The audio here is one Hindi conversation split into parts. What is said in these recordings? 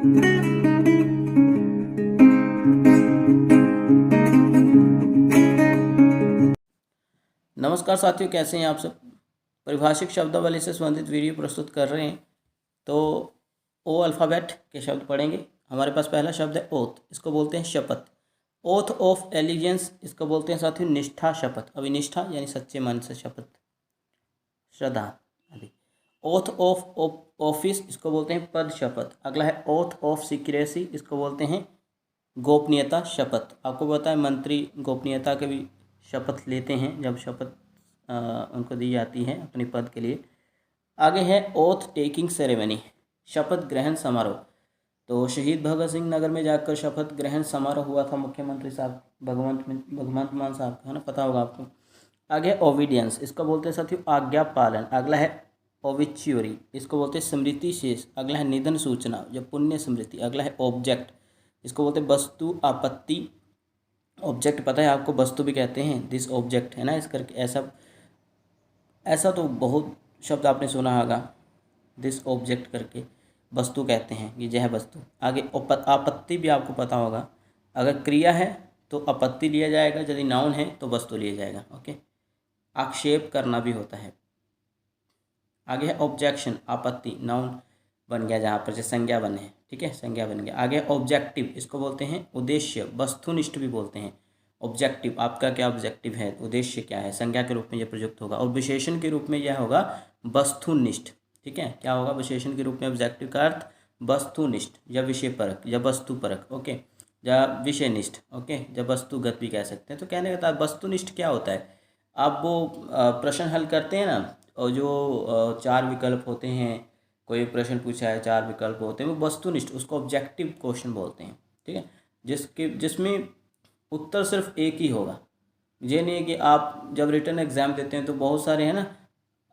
नमस्कार साथियों, कैसे हैं आप सब। परिभाषिक शब्दावली से संबंधित वीडियो प्रस्तुत कर रहे हैं। तो ओ अल्फ़ाबेट के शब्द पढ़ेंगे। हमारे पास पहला शब्द है ओथ, इसको बोलते हैं शपथ। ओथ ऑफ एलिजेंस, इसको बोलते हैं साथियों निष्ठा शपथ। अभी निष्ठा यानी सच्चे मन से शपथ, श्रद्धा। अभी ओथ ऑफ ऑफिस, इसको बोलते हैं पद शपथ। अगला है ओथ ऑफ सीक्रेसी, इसको बोलते हैं गोपनीयता शपथ। आपको पता है मंत्री गोपनीयता के भी शपथ लेते हैं जब शपथ उनको दी जाती है अपने पद के लिए। आगे है ओथ टेकिंग सेरेमनी, शपथ ग्रहण समारोह। तो शहीद भगत सिंह नगर में जाकर शपथ ग्रहण समारोह हुआ था मुख्यमंत्री साहब भगवंत मान साहब का, है ना, पता होगा आपको। आगे ओबीडियंस, इसको बोलते हैं साथियों आज्ञा पालन। अगला है ओबिच्यूरी, इसको बोलते हैं स्मृति शेष। अगला है निधन सूचना, जो पुण्य स्मृति। अगला है ऑब्जेक्ट, इसको बोलते हैं वस्तु आपत्ति। ऑब्जेक्ट पता है आपको, वस्तु भी कहते हैं, दिस ऑब्जेक्ट, है ना, इस करके ऐसा ऐसा तो बहुत शब्द आपने सुना होगा, दिस ऑब्जेक्ट करके वस्तु कहते हैं, ये यह वस्तु। आगे आपत्ति भी आपको पता होगा, अगर क्रिया है तो आपत्ति लिया जाएगा, यदि नाउन है तो वस्तु लिया जाएगा। ओके, आक्षेप करना भी होता है। आगे है ऑब्जेक्शन, आपत्ति, नाउन बन गया जहाँ पर, जैसे संज्ञा बने, ठीक है, संज्ञा बन गया। आगे ऑब्जेक्टिव, इसको बोलते हैं उद्देश्य, वस्तुनिष्ठ भी बोलते हैं। ऑब्जेक्टिव, आपका क्या ऑब्जेक्टिव है, उद्देश्य क्या है, संज्ञा के रूप में यह प्रयुक्त होगा। और विशेषण के रूप में यह होगा वस्तुनिष्ठ, ठीक है। क्या होगा विशेषण के रूप में ऑब्जेक्टिव का अर्थ, वस्तुनिष्ठ या विषय परक या वस्तु परक, ओके, या विषयनिष्ठ, ओके, या वस्तुगत भी कह सकते हैं। तो कहने का वस्तुनिष्ठ क्या होता है, आप वो प्रश्न हल करते हैं ना, और जो 4 विकल्प होते हैं, कोई प्रश्न पूछा है 4 विकल्प होते हैं, वो वस्तुनिष्ठ, उसको ऑब्जेक्टिव क्वेश्चन बोलते हैं, ठीक है, जिसमें उत्तर सिर्फ एक ही होगा। ये नहीं है कि आप जब रिटन एग्ज़ाम देते हैं तो बहुत सारे, है ना,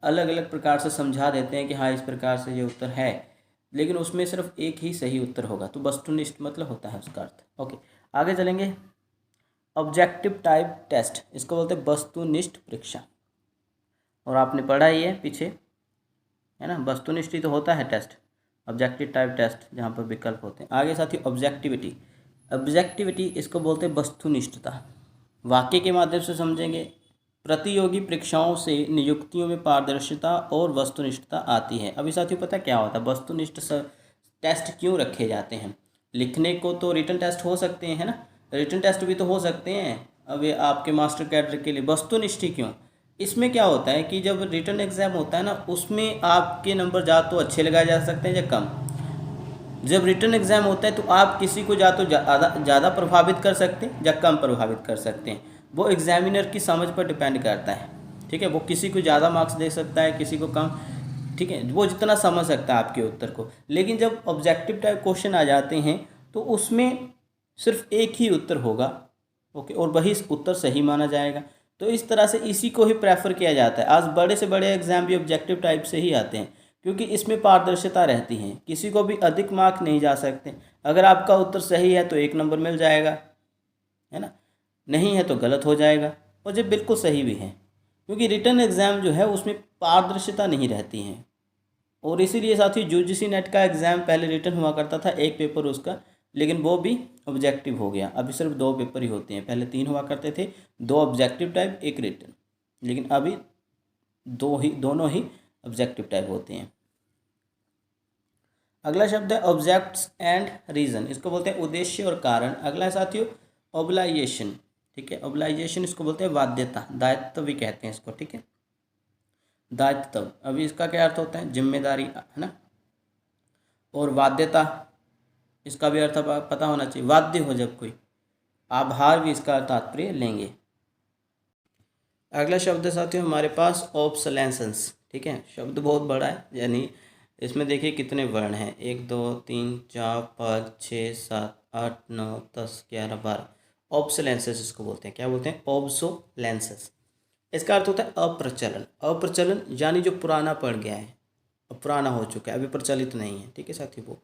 अलग अलग प्रकार से समझा देते हैं कि हाँ इस प्रकार से ये उत्तर है, लेकिन उसमें सिर्फ एक ही सही उत्तर होगा। तो वस्तुनिष्ठ मतलब होता है उसका अर्थ। ओके, आगे चलेंगे। ऑब्जेक्टिव टाइप टेस्ट, इसको बोलते हैं वस्तुनिष्ठ परीक्षा, और आपने पढ़ा ही है पीछे, है ना, वस्तुनिष्ठ ही तो होता है टेस्ट, ऑब्जेक्टिव टाइप टेस्ट जहाँ पर विकल्प होते हैं। आगे साथ ही ऑब्जेक्टिविटी, ऑब्जेक्टिविटी इसको बोलते हैं वस्तुनिष्ठता। वाक्य के माध्यम से समझेंगे। प्रतियोगी परीक्षाओं से नियुक्तियों में पारदर्शिता और वस्तुनिष्ठता आती है। अभी साथियों पता क्या होता है, वस्तुनिष्ठ टेस्ट क्यों रखे जाते हैं। लिखने को तो रिटन टेस्ट हो सकते हैं, है ना, रिटन टेस्ट भी तो हो सकते हैं अभी आपके मास्टर कैडर के लिए, वस्तुनिष्ठ ही क्यों। इसमें क्या होता है कि जब रिटन एग्ज़ाम होता है ना, उसमें आपके नंबर या तो अच्छे लगाए जा सकते हैं या कम। जब रिटन एग्ज़ाम होता है तो आप किसी को या तो ज़्यादा प्रभावित कर सकते हैं या कम प्रभावित कर सकते हैं। वो एग्जामिनर की समझ पर डिपेंड करता है, ठीक है। वो किसी को ज़्यादा मार्क्स दे सकता है, किसी को कम, ठीक है, वो जितना समझ सकता है आपके उत्तर को। लेकिन जब ऑब्जेक्टिव टाइप क्वेश्चन आ जाते हैं तो उसमें सिर्फ एक ही उत्तर होगा, ओके, और वही उत्तर सही माना जाएगा। तो इस तरह से इसी को ही प्रेफर किया जाता है। आज बड़े से बड़े एग्ज़ाम भी ऑब्जेक्टिव टाइप से ही आते हैं, क्योंकि इसमें पारदर्शिता रहती है, किसी को भी अधिक मार्क नहीं जा सकते। अगर आपका उत्तर सही है तो 1 नंबर मिल जाएगा, है ना, नहीं है तो गलत हो जाएगा, और जब बिल्कुल सही भी है, क्योंकि रिटन एग्ज़ाम जो है उसमें पारदर्शिता नहीं रहती है। और इसीलिए साथियों यूजीसी नेट का एग्ज़ाम पहले रिटन हुआ करता था, एक पेपर उसका, लेकिन वो भी ऑब्जेक्टिव हो गया। अभी सिर्फ 2 पेपर ही होते हैं, पहले 3 हुआ करते थे, 2 ऑब्जेक्टिव टाइप 1 रिटन, लेकिन अभी दोनों ही ऑब्जेक्टिव टाइप होते हैं। अगला शब्द है ऑब्जेक्ट्स एंड रीज़न, इसको बोलते हैं उद्देश्य और कारण। अगला है साथियों ऑब्लाइजेशन, ठीक है, ऑब्लाइजेशन इसको बोलते हैं बाध्यता, दायित्व भी कहते हैं इसको, ठीक है, दायित्व। अभी इसका क्या अर्थ होता है, जिम्मेदारी, है ना, और बाध्यता, इसका भी अर्थ पता होना चाहिए, बाध्य हो जब कोई। आभार भी इसका तात्पर्य लेंगे। अगला शब्द है साथियों हमारे पास ऑब्सलेंसेंस, ठीक है, शब्द बहुत बड़ा है, यानी इसमें देखिए कितने वर्ण हैं, 1 2 3 4 5 6 7 8 9 10 11 12। ऑब्सोलेंसेस इसको बोलते हैं, क्या बोलते हैं, ऑब्सोलेंसेस। इसका अर्थ होता है अप्रचलन, अप्रचलन यानी जो पुराना पड़ गया है, पुराना हो चुका है, अभी प्रचलित नहीं है, ठीक है साथियों, वो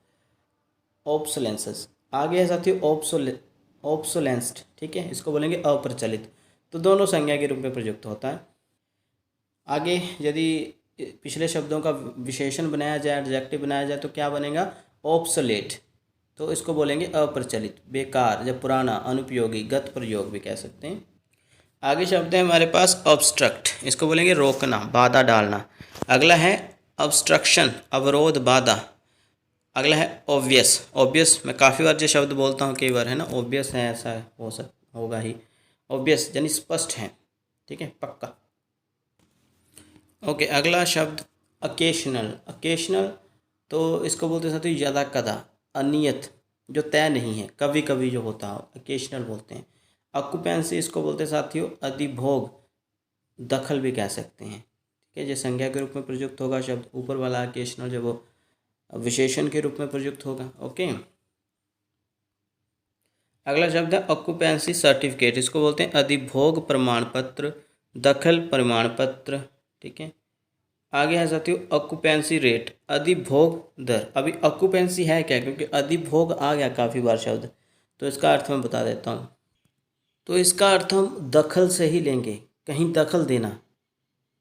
ऑब्सोलेंसेस। आगे है साथियों ऑब्सोलेंस्ड, ठीक है, इसको बोलेंगे अप्रचलित। तो दोनों संज्ञा के रूप में प्रयुक्त होता है। आगे यदि पिछले शब्दों का विशेषण बनाया जाए, एडजेक्टिव बनाया जाए, तो क्या बनेगा, ऑब्सोलेट, तो इसको बोलेंगे अप्रचलित, बेकार या पुराना, अनुपयोगी, गत प्रयोग भी कह सकते हैं। आगे शब्द है हमारे पास ऑब्स्ट्रक्ट, इसको बोलेंगे रोकना, बाधा डालना। अगला है ऑब्स्ट्रक्शन, अवरोध, बाधा। अगला है ऑब्वियस, ऑब्वियस मैं काफ़ी बार जो शब्द बोलता हूँ कई बार है ना, ऑब्वियस है, ऐसा होगा ही। ऑब्वियस यानी स्पष्ट है, ठीक है, पक्का। ओके, अगला शब्द अकेशनल। अकेशनल तो इसको बोलते हैं साथियों यदा कदा, अनियत, जो तय नहीं है, कभी कभी जो होता है, अकेशनल बोलते हैं। ऑक्यूपेंसी इसको बोलते हैं साथियों अधिभोग, दखल भी कह सकते हैं, ठीक है। जो संज्ञा के रूप में प्रयुक्त होगा शब्द, ऊपर वाला अकेशनल जब वो विशेषण के रूप में प्रयुक्त होगा। ओके, अगला शब्द है ऑक्यूपेंसी सर्टिफिकेट, इसको बोलते हैं अधिभोग प्रमाण पत्र, दखल प्रमाण पत्र, ठीक है। आगे है साथियों ऑक्यूपेंसी रेट, अधिभोग दर। अभी ऑक्यूपेंसी है क्या, क्योंकि अधिभोग आ गया काफ़ी बार शब्द, तो इसका अर्थ मैं बता देता हूँ। तो इसका अर्थ हम दखल से ही लेंगे, कहीं दखल देना,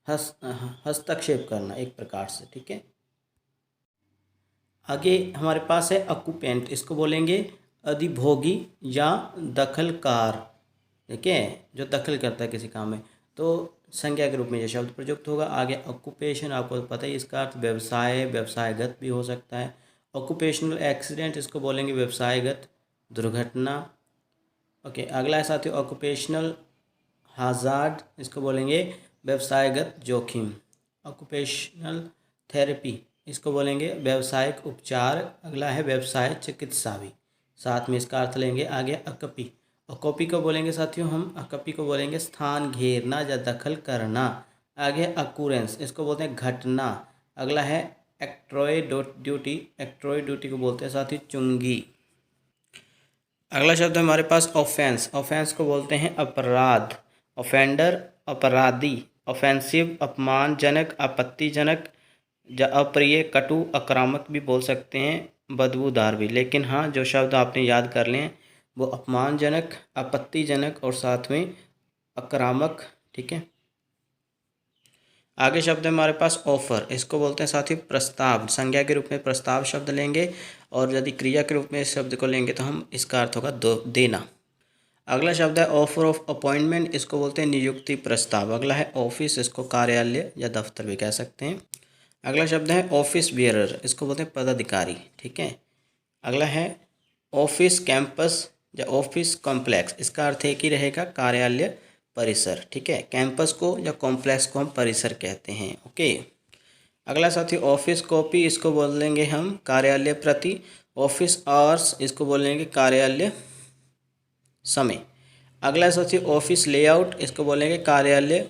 हस्तक्षेप करना एक प्रकार से, ठीक है। आगे हमारे पास है ऑक्यूपेंट, इसको बोलेंगे अधिभोगी या दखलकार, ठीक है, जो दखल करता है किसी काम में। तो संज्ञा के रूप में यह शब्द प्रयुक्त होगा। आगे ऑक्यूपेशन, आपको पता ही इसका अर्थ व्यवसाय, व्यवसायगत भी हो सकता है। ऑक्यूपेशनल एक्सीडेंट, इसको बोलेंगे व्यवसायगत दुर्घटना। ओके, अगला है साथियों ऑक्यूपेशनल हाजार्ड, इसको बोलेंगे व्यवसायगत जोखिम। ऑक्यूपेशनल थेरेपी, इसको बोलेंगे व्यावसायिक उपचार। अगला है व्यवसाय चिकित्सा भी, साथ में इसका अर्थ लेंगे। आगे अकपी, अकोपी को बोलेंगे साथियों हम, अकपी को बोलेंगे स्थान घेरना या दखल करना। आगे अकूरेंस, इसको बोलते हैं घटना। अगला है एक्ट्रॉय ड्यूटी, एक्ट्रॉय ड्यूटी को बोलते हैं साथी चुंगी। अगला शब्द है हमारे पास ऑफेंस, ऑफेंस को बोलते हैं अपराध। ऑफेंडर, अपराधी। ऑफेंसिव, अपमानजनक, आपत्तिजनक या अप्रिय, कटु, आक्रामक भी बोल सकते हैं, बदबूदार भी। लेकिन हाँ, जो शब्द आपने याद कर लें वो अपमानजनक, आपत्तिजनक और साथ में आक्रामक, ठीक है। आगे शब्द है हमारे पास ऑफर, इसको बोलते हैं साथी प्रस्ताव। संज्ञा के रूप में प्रस्ताव शब्द लेंगे, और यदि क्रिया के रूप में इस शब्द को लेंगे तो हम इसका अर्थ होगा देना। अगला शब्द है ऑफर ऑफ अपॉइंटमेंट, इसको बोलते हैं नियुक्ति प्रस्ताव। अगला है ऑफिस, इसको कार्यालय या दफ्तर भी कह सकते हैं। अगला शब्द है ऑफिस बियरर, इसको बोलते हैं पदाधिकारी, ठीक है। अगला है ऑफिस कैंपस या ऑफिस कॉम्प्लेक्स, इसका अर्थ एक ही रहेगा, कार्यालय परिसर, ठीक है। कैंपस को या कॉम्प्लेक्स को हम परिसर कहते हैं। ओके, अगला साथी ऑफिस कॉपी, इसको बोलेंगे हम कार्यालय प्रति। ऑफिस आवर्स, इसको बोलेंगे कार्यालय समय। अगला साथी ऑफिस लेआउट, इसको बोलेंगे कार्यालय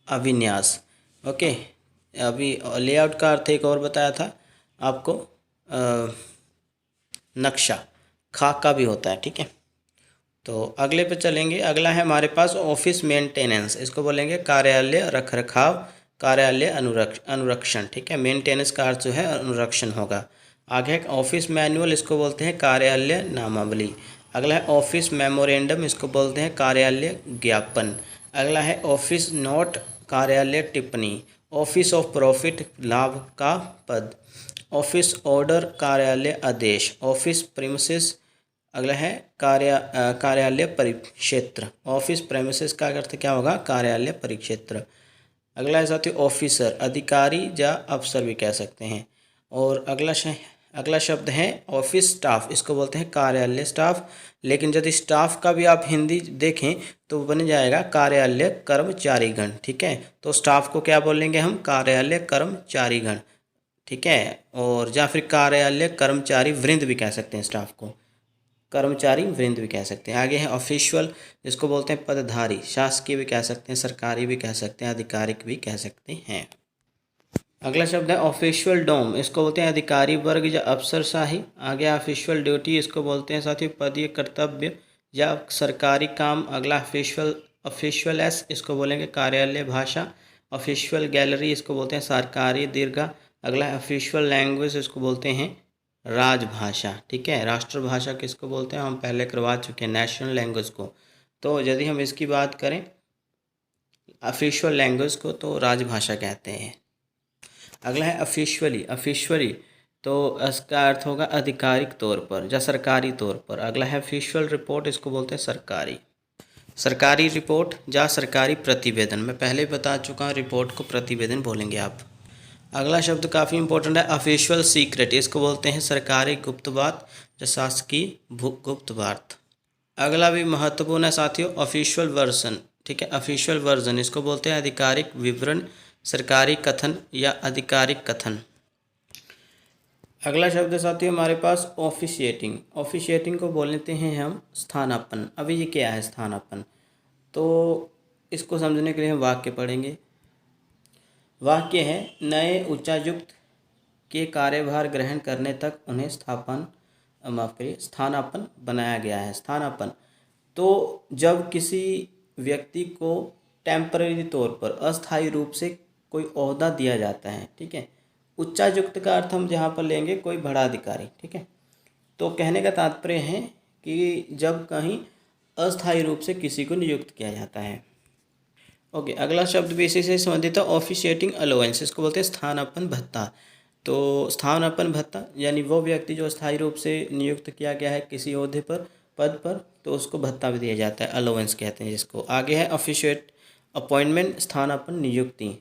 अभिन्यास। ओके, अभी लेआउट का अर्थ एक और बताया था आपको, नक्शा, खाका भी होता है, ठीक है। तो अगले पे चलेंगे। अगला है हमारे पास ऑफिस मेंटेनेंस, इसको बोलेंगे कार्यालय रखरखाव, कार्यालय अनुरक्षण, ठीक है। मेंटेनेंस का अर्थ जो है अनुरक्षण होगा। आगे ऑफिस मैनुअल, इसको बोलते हैं कार्यालय नामावली। अगला है ऑफिस मेमोरेंडम, इसको बोलते हैं कार्यालय ज्ञापन। अगला है ऑफिस नोट, कार्यालय टिप्पणी। ऑफिस ऑफ प्रॉफिट, लाभ का पद। ऑफिस ऑर्डर, कार्यालय आदेश। ऑफिस प्रीमिसेस, अगला है कार्यालय परिक्षेत्र। ऑफिस प्रेमिसेस का अर्थ क्या होगा, कार्यालय परिक्षेत्र। अगला है साथियों ऑफिसर, अधिकारी या अफसर भी कह सकते हैं। और अगला शब्द है ऑफिस स्टाफ, इसको बोलते हैं कार्यालय स्टाफ। लेकिन यदि स्टाफ का भी आप हिंदी देखें तो बन जाएगा कार्यालय कर्मचारीगण, ठीक है। तो स्टाफ को क्या बोलेंगे हम, कार्यालय कर्मचारीगण, ठीक है। और या फिर कार्यालय कर्मचारी वृंद भी कह सकते हैं, स्टाफ को कर्मचारी वृंद भी कह सकते हैं। आगे है ऑफिशियल, जिसको बोलते हैं पदधारी, शासकीय भी कह सकते हैं, सरकारी भी कह सकते हैं, आधिकारिक भी कह सकते हैं। अगला शब्द है ऑफिशियल डोम, इसको बोलते हैं अधिकारी वर्ग या अफसरशाही। आगे ऑफिशियल ड्यूटी, इसको बोलते हैं साथी पदीय कर्तव्य या सरकारी काम। अगला ऑफिशियल एस, इसको बोलेंगे कार्यालय भाषा। ऑफिशियल गैलरी, इसको बोलते हैं सरकारी दीर्घा। अगला है ऑफिशियल लैंग्वेज, इसको बोलते हैं राजभाषा, ठीक है। राष्ट्रभाषा किसको बोलते हैं, हम पहले करवा चुके हैं नेशनल लैंग्वेज को। तो यदि हम इसकी बात करें ऑफिशियल लैंग्वेज को, तो राजभाषा कहते हैं। अगला है ऑफिशियली, ऑफिशियली तो इसका अर्थ होगा आधिकारिक तौर पर या सरकारी तौर पर। अगला है ऑफिशियल रिपोर्ट, इसको बोलते हैं सरकारी रिपोर्ट या सरकारी प्रतिवेदन। मैं पहले ही बता चुका हूँ, रिपोर्ट को प्रतिवेदन बोलेंगे आप। अगला शब्द काफ़ी इंपॉर्टेंट है, ऑफिशियल सीक्रेट, इसको बोलते हैं सरकारी गुप्त बात या शासकीय गुप्त बात। अगला भी महत्वपूर्ण है साथियों, ऑफिशियल वर्जन। ठीक है, ऑफिशियल वर्जन इसको बोलते हैं आधिकारिक विवरण, सरकारी कथन या आधिकारिक कथन। अगला शब्द है साथियों हमारे पास ऑफिशिएटिंग। ऑफिशिएटिंग को बोलते हैं हम स्थानापन्न। अभी ये क्या है स्थानापन्न, तो इसको समझने के लिए हम वाक्य पढ़ेंगे। वाक्य है, नए उच्चायुक्त के कार्यभार ग्रहण करने तक उन्हें स्थानापन्न बनाया गया है। स्थानापन्न तो जब किसी व्यक्ति को टेम्पररी तौर पर अस्थायी रूप से कोई ओहदा दिया जाता है। ठीक है, उच्चायुक्त का अर्थ हम जहाँ पर लेंगे कोई बड़ा अधिकारी। ठीक है, तो कहने का तात्पर्य है कि जब कहीं अस्थायी रूप से किसी को नियुक्त किया जाता है। ओके, अगला शब्द भी इसी से संबंधित है, ऑफिशिएटिंग अलाउंस, इसको बोलते हैं स्थानापन्न भत्ता। तो स्थानापन्न भत्ता यानी वो व्यक्ति जो स्थायी रूप से नियुक्त किया गया है किसी ओहदे पर, पद पर, तो उसको भत्ता भी दिया जाता है, अलाउंस कहते हैं जिसको। आगे है ऑफिशिएट अपॉइंटमेंट, स्थानापन्न नियुक्ति।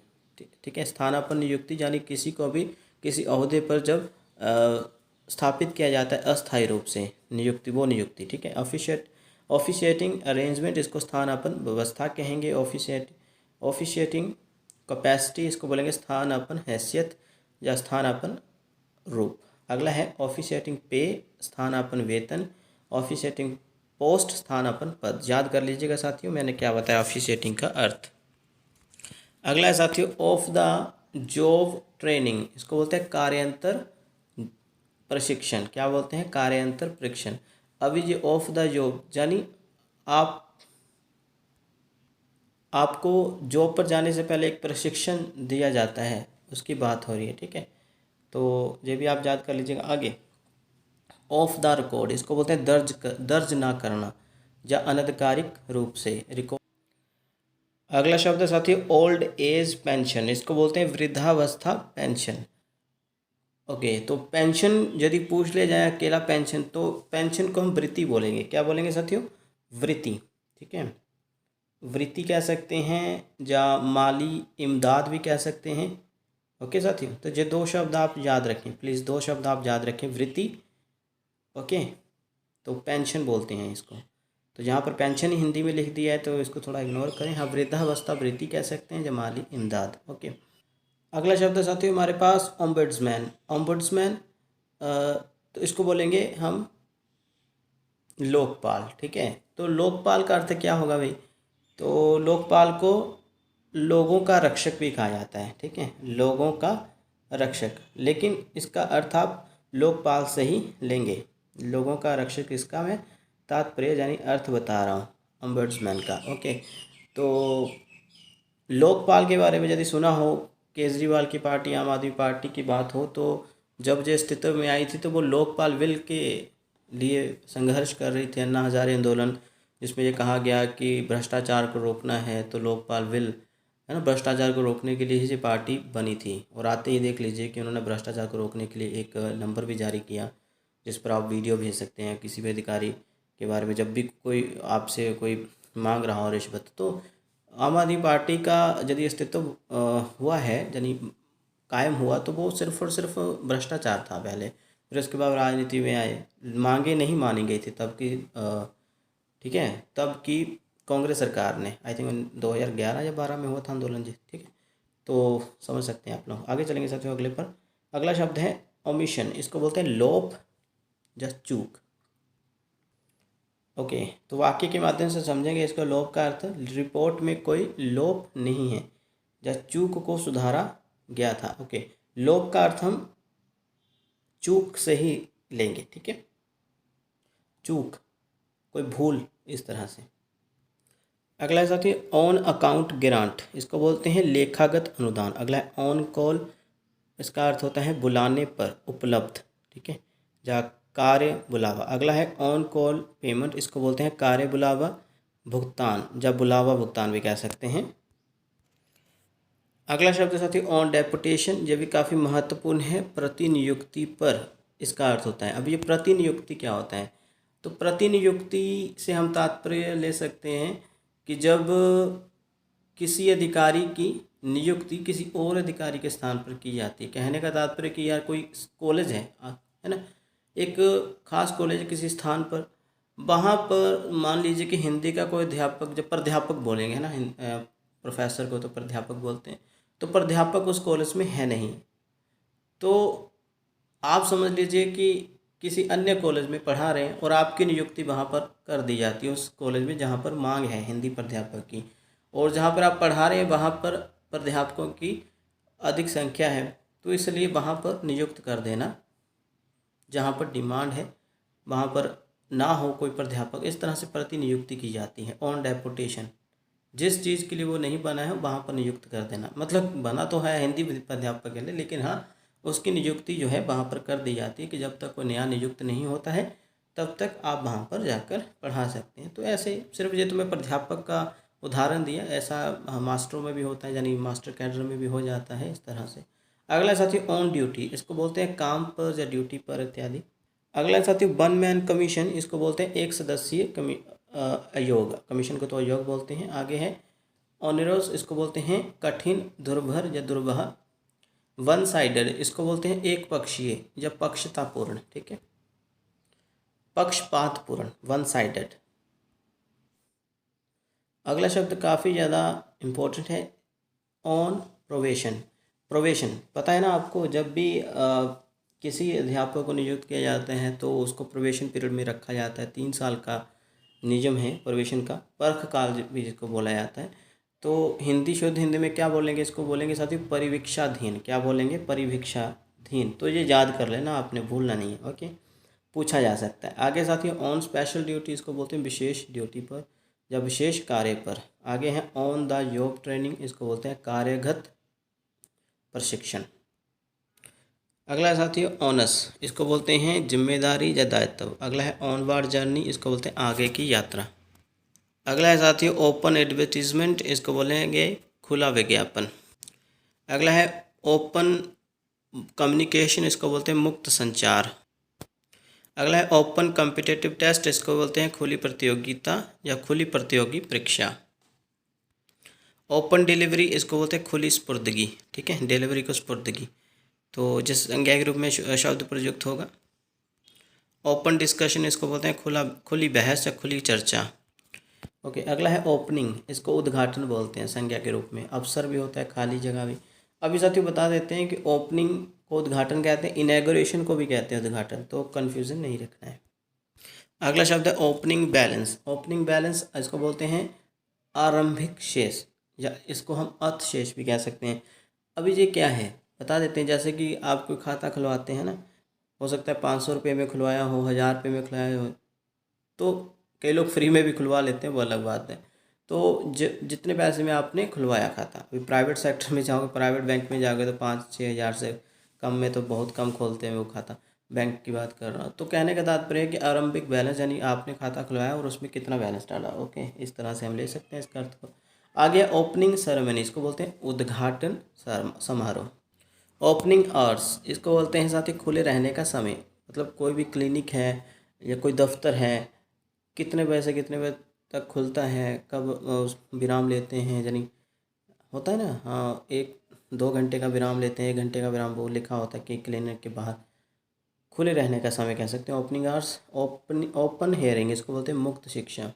ठीक है, स्थानापन्न नियुक्ति यानी किसी को भी किसी ओहदे पर जब स्थापित किया जाता है अस्थायी रूप से नियुक्ति, वो नियुक्ति। ठीक है, ऑफिशिएटिंग अरेंजमेंट, इसको स्थानापन्न व्यवस्था कहेंगे। ऑफिशिएटिंग कैपेसिटी, इसको बोलेंगे स्थानापन्न हैसियत या स्थानापन्न रूप। अगला है ऑफिशिएटिंग पे, स्थानापन्न वेतन। ऑफिशिएटिंग पोस्ट, स्थानापन्न पद। याद कर लीजिएगा साथियों मैंने क्या बताया ऑफिशिएटिंग का अर्थ। अगला है साथियों ऑफ द जॉब ट्रेनिंग, इसको बोलते हैं कार्यांतर प्रशिक्षण। क्या बोलते हैं, कार्यांतर प्रशिक्षण। अभी ये ऑफ द जॉब यानी आपको जॉब पर जाने से पहले एक प्रशिक्षण दिया जाता है, उसकी बात हो रही है। ठीक है, तो ये भी आप याद कर लीजिएगा। आगे ऑफ द रिकॉर्ड, इसको बोलते हैं दर्ज ना करना या अनधिकारिक रूप से रिकॉर्ड। अगला शब्द है साथियों ओल्ड एज पेंशन, इसको बोलते हैं वृद्धावस्था पेंशन। ओके, तो पेंशन यदि पूछ ले जाए अकेला पेंशन, तो पेंशन को हम वृत्ति बोलेंगे। क्या बोलेंगे साथियों, वृत्ति। ठीक है, वृत्ति कह सकते हैं या माली इमदाद भी कह सकते हैं। ओके साथियों, तो ये दो शब्द आप याद रखें प्लीज़, दो शब्द आप याद रखें, वृत्ति। ओके, तो पेंशन बोलते हैं इसको। तो यहाँ पर पेंशन ही हिंदी में लिख दिया है तो इसको थोड़ा इग्नोर करें। हाँ, वृद्धावस्था वृत्ति कह सकते हैं या माली इमदाद। ओके, अगला शब्द है साथियों हमारे पास ओम्बुड्समैन। ओम्बुड्समैन तो इसको बोलेंगे हम लोकपाल। ठीक है, तो लोकपाल का अर्थ क्या होगा भाई, तो लोकपाल को लोगों का रक्षक भी कहा जाता है। ठीक है, लोगों का रक्षक, लेकिन इसका अर्थ आप लोकपाल से ही लेंगे। लोगों का रक्षक इसका मैं तात्पर्य यानी अर्थ बता रहा हूँ ओम्बुड्समैन का। ओके, तो लोकपाल के बारे में यदि सुना हो, केजरीवाल की पार्टी आम आदमी पार्टी की बात हो, तो जब जो अस्तित्व में आई थी तो वो लोकपाल बिल के लिए संघर्ष कर रही थी, अन्ना हजारे आंदोलन, जिसमें ये कहा गया कि भ्रष्टाचार को रोकना है तो लोकपाल बिल है ना, भ्रष्टाचार को रोकने के लिए ही ये पार्टी बनी थी। और आते ही देख लीजिए कि उन्होंने भ्रष्टाचार को रोकने के लिए एक नंबर भी जारी किया जिस पर आप वीडियो भेज सकते हैं किसी भी अधिकारी के बारे में। जब भी कोई आपसे कोई मांग रहा हो रिश्वत, तो आम आदमी पार्टी का यदि अस्तित्व हुआ है यानी कायम हुआ, तो वो सिर्फ और सिर्फ भ्रष्टाचार था पहले। फिर उसके बाद राजनीति में आए, मांगे नहीं मानी गई थी तब की। ठीक है, तब की कांग्रेस सरकार ने, आई थिंक 2011 या 12 में हुआ था आंदोलन जी। ठीक है, तो समझ सकते हैं आप लोग। आगे चलेंगे साथियों अगले पर। अगला शब्द है ओमिशन, इसको बोलते हैं लोप या चूक। ओके, तो वाक्य के माध्यम से समझेंगे इसका लोप का अर्थ, रिपोर्ट में कोई लोप नहीं है या चूक को सुधारा गया था। ओके, लोप का अर्थ हम चूक से ही लेंगे। ठीक है, चूक, कोई भूल, इस तरह से। अगला है साथी ऑन अकाउंट ग्रांट, इसको बोलते हैं लेखागत अनुदान। अगला है ऑन कॉल, इसका अर्थ होता है बुलाने पर उपलब्ध। ठीक है, या कार्य बुलावा। अगला है ऑन कॉल पेमेंट, इसको बोलते हैं कार्य बुलावा भुगतान या बुलावा भुगतान भी कह सकते हैं। अगला शब्द साथी ऑन डेपुटेशन, ये भी काफ़ी महत्वपूर्ण है। प्रतिनियुक्ति पर इसका अर्थ होता है। अब ये प्रतिनियुक्ति क्या होता है? तो प्रतिनियुक्ति से हम तात्पर्य ले सकते हैं कि जब किसी अधिकारी की नियुक्ति किसी और अधिकारी के स्थान पर की जाती है। कहने का तात्पर्य कि यार कोई कॉलेज है ना, एक खास कॉलेज है किसी स्थान पर, वहाँ पर मान लीजिए कि हिंदी का कोई अध्यापक, जब प्राध्यापक बोलेंगे है ना, प्रोफेसर को तो प्राध्यापक बोलते हैं, तो प्राध्यापक उस कॉलेज में है नहीं, तो आप समझ लीजिए कि किसी अन्य कॉलेज में पढ़ा रहे हैं और आपकी नियुक्ति वहाँ पर कर दी जाती है, उस कॉलेज में जहाँ पर मांग है हिंदी प्राध्यापक की, और जहाँ पर आप पढ़ा रहे हैं वहाँ पर प्राध्यापकों की अधिक संख्या है, तो इसलिए वहाँ पर नियुक्त कर देना। जहाँ पर डिमांड है वहाँ पर ना हो कोई प्राध्यापक, इस तरह से प्रतिनियुक्ति की जाती है। ऑन डेपुटेशन, जिस चीज़ के लिए वो नहीं बना है वहाँ पर नियुक्त कर देना। मतलब बना तो है हिंदी प्राध्यापक के लिए, लेकिन हाँ उसकी नियुक्ति जो है वहाँ पर कर दी जाती है कि जब तक कोई नया नियुक्त नहीं होता है तब तक आप वहाँ पर जाकर पढ़ा सकते हैं। तो ऐसे सिर्फ ये तो मैं प्राध्यापक का उदाहरण दिया, ऐसा मास्टरों में भी होता है, यानी मास्टर कैडर में भी हो जाता है इस तरह से। अगला साथी ऑन ड्यूटी, इसको बोलते हैं काम पर या ड्यूटी पर इत्यादि। अगला साथी वन मैन कमीशन, इसको बोलते हैं एक सदस्यीय आयोग, कमीशन को तो आयोग बोलते हैं। आगे है ऑनरस, इसको बोलते हैं कठिन, दुर्भर या दुर्वह। वन साइडेड, इसको बोलते हैं एक पक्षीय या पक्षतापूर्ण, ठीक है, पक्षपातपूर्ण, वन साइडेड। अगला शब्द काफ़ी ज़्यादा इम्पोर्टेंट है, ऑन प्रोवेशन। प्रोवेशन पता है ना आपको, जब भी किसी अध्यापक को नियुक्त किया जाता है तो उसको प्रोवेशन पीरियड में रखा जाता है। 3 साल का नियम है प्रोवेशन का, परख काल भी जिसको बोला जाता है। तो हिंदी, शुद्ध हिंदी में क्या बोलेंगे, इसको बोलेंगे साथी परिवीक्षाधीन। क्या बोलेंगे? परिवीक्षाधीन। तो ये याद कर लेना आपने, भूलना नहीं है, ओके, पूछा जा सकता है। आगे साथी ऑन स्पेशल ड्यूटी, इसको बोलते हैं विशेष ड्यूटी पर या विशेष कार्य पर। आगे है ऑन द जॉब ट्रेनिंग, इसको बोलते हैं कार्यगत प्रशिक्षण। अगला साथी है ऑनस, इसको बोलते हैं जिम्मेदारी या दायित्व। अगला है ऑनवर्ड जर्नी, इसको बोलते हैं आगे की यात्रा। अगला है साथी ओपन एडवर्टीजमेंट, इसको बोलेंगे खुला विज्ञापन। अगला है ओपन कम्युनिकेशन, इसको बोलते हैं मुक्त संचार। अगला है ओपन कॉम्पिटिटिव टेस्ट, इसको बोलते हैं खुली प्रतियोगिता या खुली प्रतियोगी परीक्षा। ओपन डिलीवरी, इसको बोलते हैं खुली स्पुर्दगी, ठीक है, डिलीवरी को स्पुर्दगी, तो जिस संज्ञा के रूप में शब्द प्रयुक्त होगा। ओपन डिस्कशन, इसको बोलते हैं खुली बहस या खुली चर्चा। ओके, अगला है ओपनिंग, इसको उद्घाटन बोलते हैं संज्ञा के रूप में। अवसर भी होता है, खाली जगह भी। अभी साथियों बता देते हैं कि ओपनिंग को उद्घाटन कहते हैं, इनॉग्रेशन को भी कहते हैं उद्घाटन, तो कन्फ्यूजन नहीं रखना है। अगला शब्द है ओपनिंग बैलेंस। ओपनिंग बैलेंस इसको बोलते हैं आरंभिक शेष, या इसको हम अथ शेष भी कह सकते हैं। अभी ये क्या है बता देते हैं। जैसे कि आप कोई खाता खुलवाते हैं ना, हो सकता है 500 रुपये में खुलवाया हो, 1000 रुपये में खुलवाया हो, तो कई लोग फ्री में भी खुलवा लेते हैं, वो अलग बात है। तो जितने पैसे में आपने खुलवाया खाता, अभी प्राइवेट सेक्टर में जाओगे, प्राइवेट बैंक में जाओगे तो 5-6 हज़ार से कम में तो बहुत कम खोलते हैं वो खाता, बैंक की बात कर रहा हूँ। तो कहने का तात्पर्य है कि आरंभिक बैलेंस, यानी आपने खाता खुलवाया और उसमें कितना बैलेंस डाला, ओके, इस तरह से हम ले सकते हैं इसका अर्थ को। आगे ओपनिंग सेरेमनी, इसको बोलते हैं उद्घाटन समारोह। ओपनिंग आवर्स, इसको बोलते हैं साथ ही खुले रहने का समय। मतलब कोई भी क्लिनिक है या कोई दफ्तर है, कितने बजे से कितने बजे तक खुलता है, कब विराम लेते हैं, यानी होता है ना, हाँ, 1-2 घंटे का विराम लेते हैं, 1 घंटे का विराम, वो लिखा होता है कि क्लिनिक के बाहर। खुले रहने का समय कह सकते हैं ओपनिंग आवर्स। ओपन हेयरिंग, इसको बोलते हैं मुक्त शिक्षा।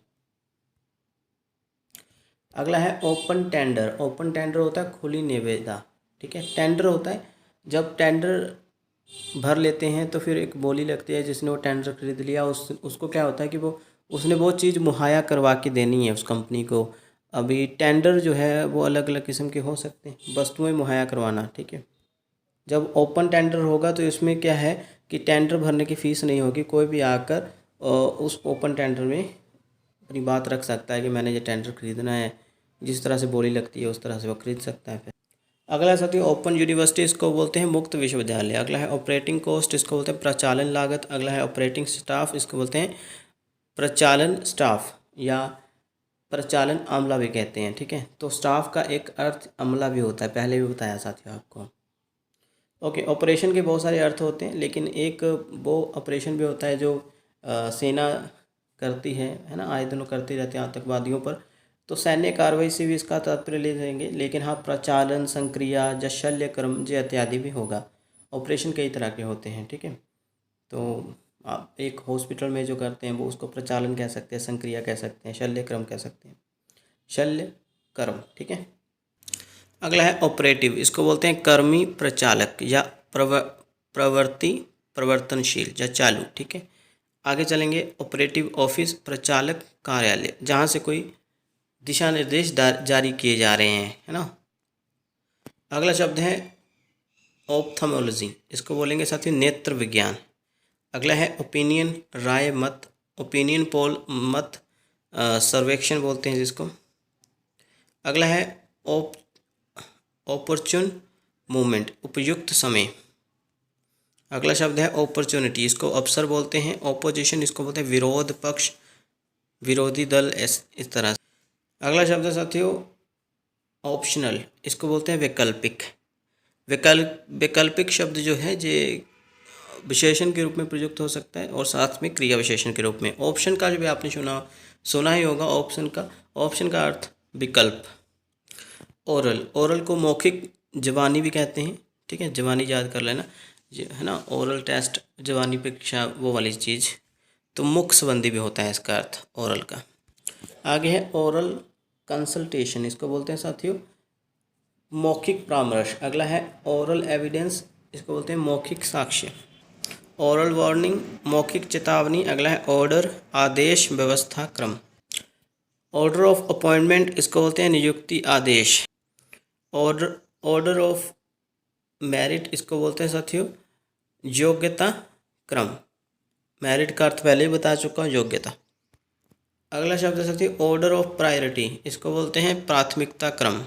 अगला है ओपन टेंडर। ओपन टेंडर होता है खुली निविदा, ठीक है। टेंडर होता है जब टेंडर भर लेते हैं तो फिर एक बोली लगती है, जिसने वो टेंडर खरीद लिया उसको क्या होता है कि उसने वो चीज़ मुहैया करवा के देनी है उस कंपनी को। अभी टेंडर जो है वो अलग अलग किस्म के हो सकते हैं, वस्तुएं मुहैया करवाना, ठीक है। जब ओपन टेंडर होगा तो इसमें क्या है कि टेंडर भरने की फ़ीस नहीं होगी, कोई भी आकर उस ओपन टेंडर में अपनी बात रख सकता है कि मैंने ये टेंडर खरीदना है, जिस तरह से बोली लगती है उस तरह से वो खरीद सकता है। फिर अगला साथी ओपन यूनिवर्सिटी, इसको बोलते हैं मुक्त विश्वविद्यालय। अगला है ऑपरेटिंग कॉस्ट, इसको बोलते हैं प्रचालन लागत। अगला है ऑपरेटिंग स्टाफ, इसको बोलते हैं प्रचालन स्टाफ या प्रचालन अमला भी कहते हैं, ठीक है। तो स्टाफ का एक अर्थ अमला भी होता है, पहले भी बताया साथियों आपको। ओके, ऑपरेशन के बहुत सारे अर्थ होते हैं, लेकिन एक वो ऑपरेशन भी होता है जो सेना करती है ना, आए दिनों करती रहती है आतंकवादियों पर। तो सैन्य कार्रवाई से भी इसका तात्पर्य ले लेंगे, लेकिन हाँ प्रचालन, संक्रिया या शल्य क्रम जे इत्यादि भी होगा। ऑपरेशन कई तरह के होते हैं, ठीक है। तो आप एक हॉस्पिटल में जो करते हैं वो उसको प्रचालन कह सकते हैं, संक्रिया कह सकते हैं, शल्य क्रम कह सकते हैं, शल्य कर्म, ठीक है। अगला है ऑपरेटिव, इसको बोलते हैं कर्मी प्रचालक या प्रवृत्ति प्रवर्तनशील या चालू, ठीक है। आगे चलेंगे, ऑपरेटिव ऑफिस प्रचालक कार्यालय, जहाँ से कोई दिशा निर्देश जारी किए जा रहे हैं, है ना। अगला शब्द है ऑप्थेमोलॉजी, इसको बोलेंगे साथियों नेत्र विज्ञान। अगला है ओपिनियन, राय मत, ओपिनियन पोल मत सर्वेक्षण बोलते हैं जिसको। अगला है ऑपरचुन मूवमेंट, उपयुक्त समय। अगला शब्द है अपॉर्चुनिटी, इसको अवसर बोलते हैं। ऑपोजिशन, इसको बोलते हैं विरोध पक्ष, विरोधी दल, इस तरह से। अगला शब्द है साथियों ऑप्शनल, इसको बोलते हैं वैकल्पिक। वैकल्पिक शब्द जो है ये विशेषण के रूप में प्रयुक्त हो सकता है और साथ में क्रिया विशेषण के रूप में। ऑप्शन का जो भी आपने सुना ही होगा, ऑप्शन का अर्थ विकल्प। ओरल को मौखिक जवानी भी कहते हैं, ठीक है, जवानी याद कर लेना, है ना, ओरल टेस्ट, जवानी परीक्षा, वो वाली चीज़। तो मुख संबंधी भी होता है इसका अर्थ ओरल का। आगे है ओरल कंसल्टेशन, इसको बोलते हैं साथियों मौखिक परामर्श। अगला है ओरल एविडेंस, इसको बोलते हैं मौखिक साक्ष्य। ओरल वार्निंग, मौखिक चेतावनी। अगला है ऑर्डर, आदेश, व्यवस्था, क्रम। ऑर्डर ऑफ अपॉइंटमेंट, इसको बोलते हैं नियुक्ति आदेश। ऑर्डर ऑफ मेरिट, इसको बोलते हैं साथियों योग्यता क्रम। मेरिट का अर्थ पहले ही बता चुका हूँ, योग्यता। अगला शब्द है साथियों ऑर्डर ऑफ प्रायोरिटी, इसको बोलते हैं प्राथमिकता क्रम।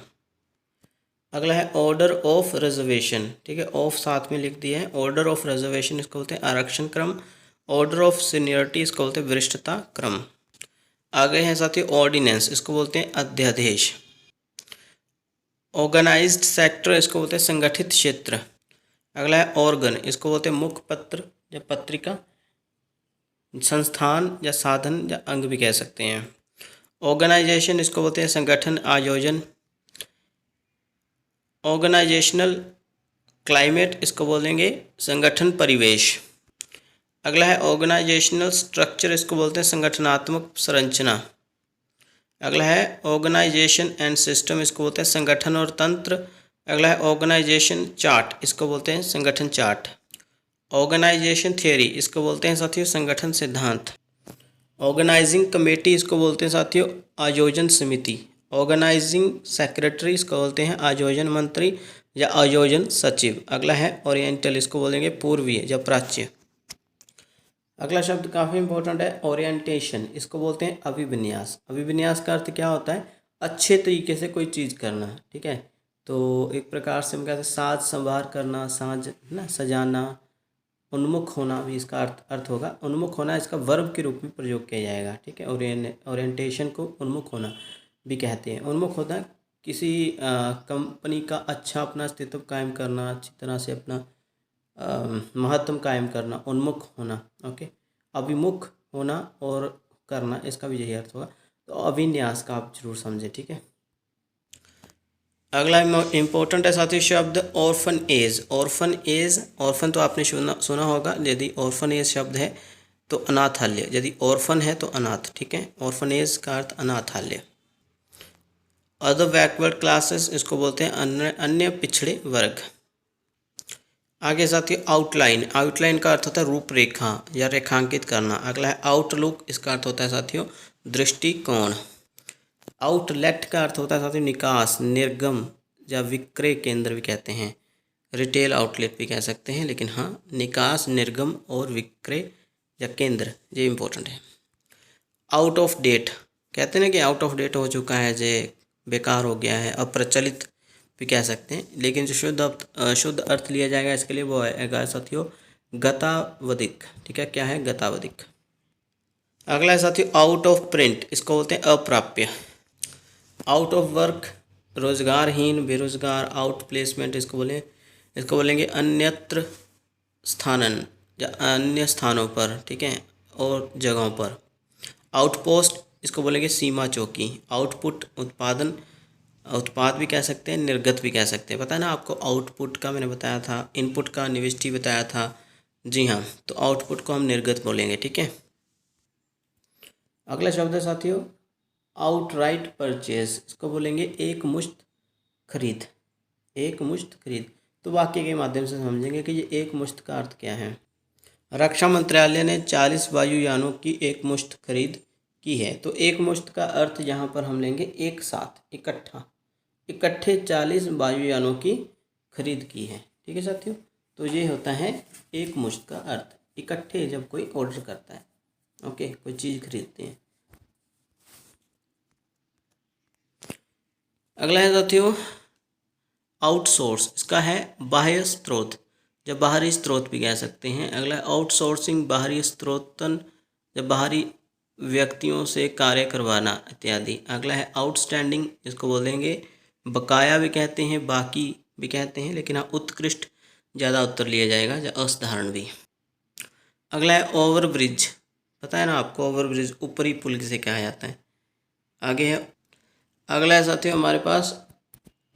अगला है ऑर्डर ऑफ रिजर्वेशन, ठीक है, ऑफ साथ में लिख दिया है। ऑर्डर ऑफ रिजर्वेशन, इसको बोलते हैं आरक्षण क्रम। ऑर्डर ऑफ सीनियरिटी, इसको बोलते हैं वरिष्ठता क्रम। आगे है साथियों ऑर्डिनेंस, इसको बोलते हैं अध्यादेश। ऑर्गेनाइज्ड सेक्टर, इसको बोलते हैं संगठित क्षेत्र। अगला है ऑर्गन, इसको बोलते हैं मुखपत्र या पत्रिका, संस्थान या साधन या अंग भी कह सकते हैं। ऑर्गेनाइजेशन, इसको बोलते हैं संगठन, आयोजन। ऑर्गेनाइजेशनल क्लाइमेट, इसको बोलेंगे संगठन परिवेश। अगला है ऑर्गेनाइजेशनल स्ट्रक्चर, इसको बोलते हैं संगठनात्मक संरचना। अगला है ऑर्गेनाइजेशन एंड सिस्टम, इसको बोलते हैं संगठन और तंत्र। अगला है ऑर्गेनाइजेशन चार्ट, इसको बोलते हैं संगठन चार्ट। ऑर्गेनाइजेशन थियोरी, इसको बोलते हैं साथियों संगठन सिद्धांत। ऑर्गेनाइजिंग कमेटी, इसको बोलते हैं साथियों आयोजन समिति। ऑर्गेनाइजिंग सेक्रेटरी, इसको बोलते हैं आयोजन मंत्री या आयोजन सचिव। अगला है ओरिएंटल, इसको बोलेंगे पूर्वीय या प्राच्य। अगला शब्द काफ़ी इंपॉर्टेंट है ओरिएंटेशन, इसको बोलते हैं अभिविन्यास। अभिविन्यास का अर्थ क्या होता है, अच्छे तरीके से कोई चीज़ करना, ठीक है। तो एक प्रकार से हम कहते हैं साज संवार करना, साज ना सजाना। उन्मुख होना भी इसका अर्थ होगा। उन्मुख होना इसका वर्ब के रूप में प्रयोग किया जाएगा, ठीक है। ओरिएंटेशन को उन्मुख होना भी कहते हैं। उन्मुख होता है किसी कंपनी का अच्छा अपना अस्तित्व कायम करना, अच्छी तरह से अपना महत्व कायम करना, उन्मुख होना, ओके। अभिमुख होना और करना, इसका भी यही अर्थ होगा। तो अभिन्यास का आप जरूर समझें, ठीक है। अगला इम्पोर्टेंट है साथियों शब्द orphanage. Orphanage, orphan तो आपने सुना होगा, यदि ऑर्फन एज शब्द है तो अनाथालय, यदि ऑर्फन है तो अनाथ, ठीक है। ऑर्फन एज का अर्थ अनाथालय। अदर बैकवर्ड क्लासेस, इसको बोलते हैं अन्य पिछड़े वर्ग। आगे साथियों आउटलाइन, आउटलाइन का अर्थ होता है रूपरेखा या रेखांकित करना। अगला है आउटलुक, इसका अर्थ होता है साथियों दृष्टिकोण। आउटलेट का अर्थ होता है साथियों निकास, निर्गम या विक्रय केंद्र भी कहते हैं। रिटेल आउटलेट भी कह सकते हैं, लेकिन हाँ निकास, निर्गम और विक्रय या केंद्र, ये इंपॉर्टेंट है। आउट ऑफ डेट, कहते हैं ना कि आउट ऑफ डेट हो चुका है, ये बेकार हो गया है, अप्रचलित भी कह सकते हैं। लेकिन जो शुद्ध अर्थ लिया जाएगा इसके लिए वो है साथियों गतावधिक, ठीक है। क्या है, गतावधिक। अगला है साथियों आउट ऑफ प्रिंट, इसको बोलते हैं अप्राप्य। आउट ऑफ वर्क रोजगारहीन, बेरोजगार, आउट प्लेसमेंट इसको बोलेंगे अन्यत्र स्थानन या अन्य स्थानों पर, ठीक है, और जगहों पर। आउटपोस्ट इसको बोलेंगे सीमा चौकी। आउटपुट उत्पादन, उत्पाद भी कह सकते हैं, निर्गत भी कह सकते हैं। पता है ना आपको, आउटपुट का मैंने बताया था, इनपुट का निविष्टि बताया था। जी हाँ, तो आउटपुट को हम निर्गत बोलेंगे, ठीक है। अगला शब्द है साथियों आउटराइट परचेज, इसको बोलेंगे एक मुश्त खरीद। एक मुश्त खरीद, तो वाक्य के माध्यम से समझेंगे कि ये एक मुश्त का अर्थ क्या है। रक्षा मंत्रालय ने 40 वायुयानों की एक मुश्त खरीद की है। तो एक मुश्त का अर्थ यहाँ पर हम लेंगे एक साथ, इकट्ठा, इकट्ठे 40 वायुयानों की खरीद की है, ठीक है साथियों। तो ये होता है एक मुश्त का अर्थ, इकट्ठे जब कोई ऑर्डर करता है, ओके, कोई चीज़ खरीदते हैं। अगला है साथियों आउटसोर्स, इसका है बाह्य स्रोत, जब बाहरी स्रोत भी कह सकते हैं। अगला आउटसोर्सिंग, बाहरी स्रोतन, जब बाहरी व्यक्तियों से कार्य करवाना इत्यादि। अगला है आउटस्टैंडिंग, इसको बोलेंगे बकाया भी कहते हैं, बाकी भी कहते हैं, लेकिन हाँ उत्कृष्ट ज़्यादा उत्तर लिया जाएगा, या असाधारण भी। अगला है ओवर ब्रिज, पता है ना आपको ओवर ब्रिज ऊपरी पुल किसे कहा जाता है। आगे है अगला है साथियों हमारे पास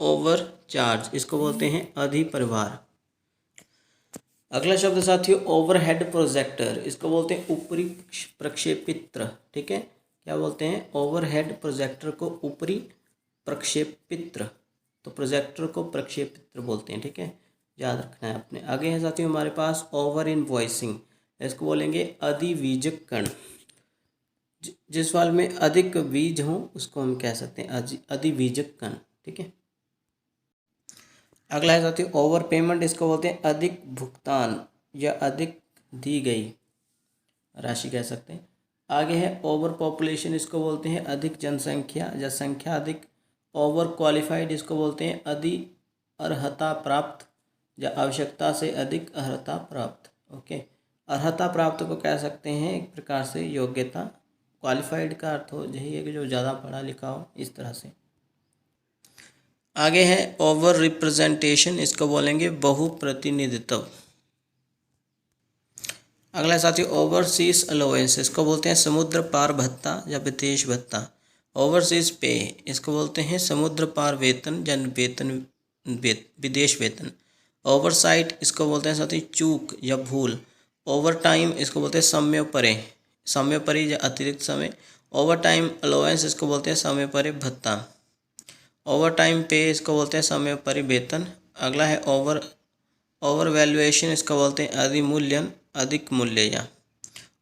ओवर चार्ज, इसको बोलते हैं अधिपरिभार। अगला शब्द साथियों ओवरहेड प्रोजेक्टर, इसको बोलते हैं ऊपरी प्रक्षेपित्र, ठीक है। क्या बोलते हैं, ओवरहेड प्रोजेक्टर को ऊपरी प्रक्षेपित्र, तो प्रोजेक्टर को प्रक्षेपित्र बोलते हैं, ठीक है, याद रखना है आपने। आगे है साथियों हमारे पास ओवर इनवॉइसिंग, इसको बोलेंगे अधिवीजक कण। जिस वाल में अधिक बीज हों उसको हम कह सकते हैं अधिवीजक कण, ठीक है। अगला है साथियों ओवर पेमेंट, इसको बोलते हैं अधिक भुगतान या अधिक दी गई राशि कह सकते हैं। आगे है ओवर पॉपुलेशन, इसको बोलते हैं अधिक जनसंख्या या संख्या अधिक। ओवर क्वालिफाइड, इसको बोलते हैं अधिक अर्हता प्राप्त या आवश्यकता से अधिक अर्हता प्राप्त, ओके। अर्हता प्राप्त को कह सकते हैं एक प्रकार से योग्यता। क्वालिफाइड का अर्थ हो यही है कि जो ज़्यादा पढ़ा लिखा हो, इस तरह से। आगे है ओवर रिप्रेजेंटेशन, इसको बोलेंगे बहुप्रतिनिधित्व। अगला साथियों ओवरसीज अलोवेंस, इसको बोलते हैं समुद्र पार भत्ता या विदेश भत्ता। ओवरसीज पे, इसको बोलते हैं समुद्र पार वेतन या विदेश वेतन। ओवरसाइट, इसको बोलते हैं साथियों चूक या भूल। ओवर टाइम, इसको बोलते हैं समय परे या अतिरिक्त समय। ओवर टाइम अलोवेंस, इसको बोलते हैं समय परे भत्ता। ओवर टाइम पे, इसको बोलते हैं समय परि वेतन। अगला है ओवर वैल्यूएशन, इसको बोलते हैं अधिमूल्यन, अधिक मूल्य या।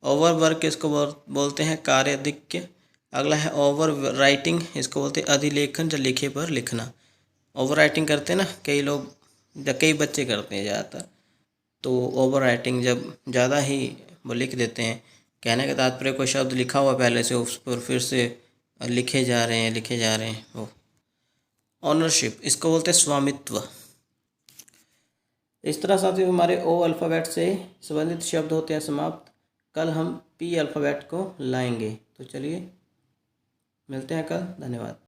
ओवर वर्क, इसको बोलते हैं कार्याधिक्य। अगला है ओवर राइटिंग, इसको बोलते हैं अधिलेखन या लिखे पर लिखना। ओवर राइटिंग करते हैं ना कई लोग या कई बच्चे करते हैं ज़्यादातर, तो ओवर राइटिंग जब ज़्यादा ही वो लिख देते हैं, कहने का तात्पर्य कोई शब्द लिखा हुआ पहले से उस पर फिर से लिखे जा रहे हैं वो। ऑनरशिप, इसको बोलते हैं स्वामित्व। इस तरह साथियों हमारे ओ अल्फ़ाबेट से संबंधित शब्द होते हैं समाप्त। कल हम पी अल्फ़ाबेट को लाएंगे, तो चलिए मिलते हैं कल, धन्यवाद।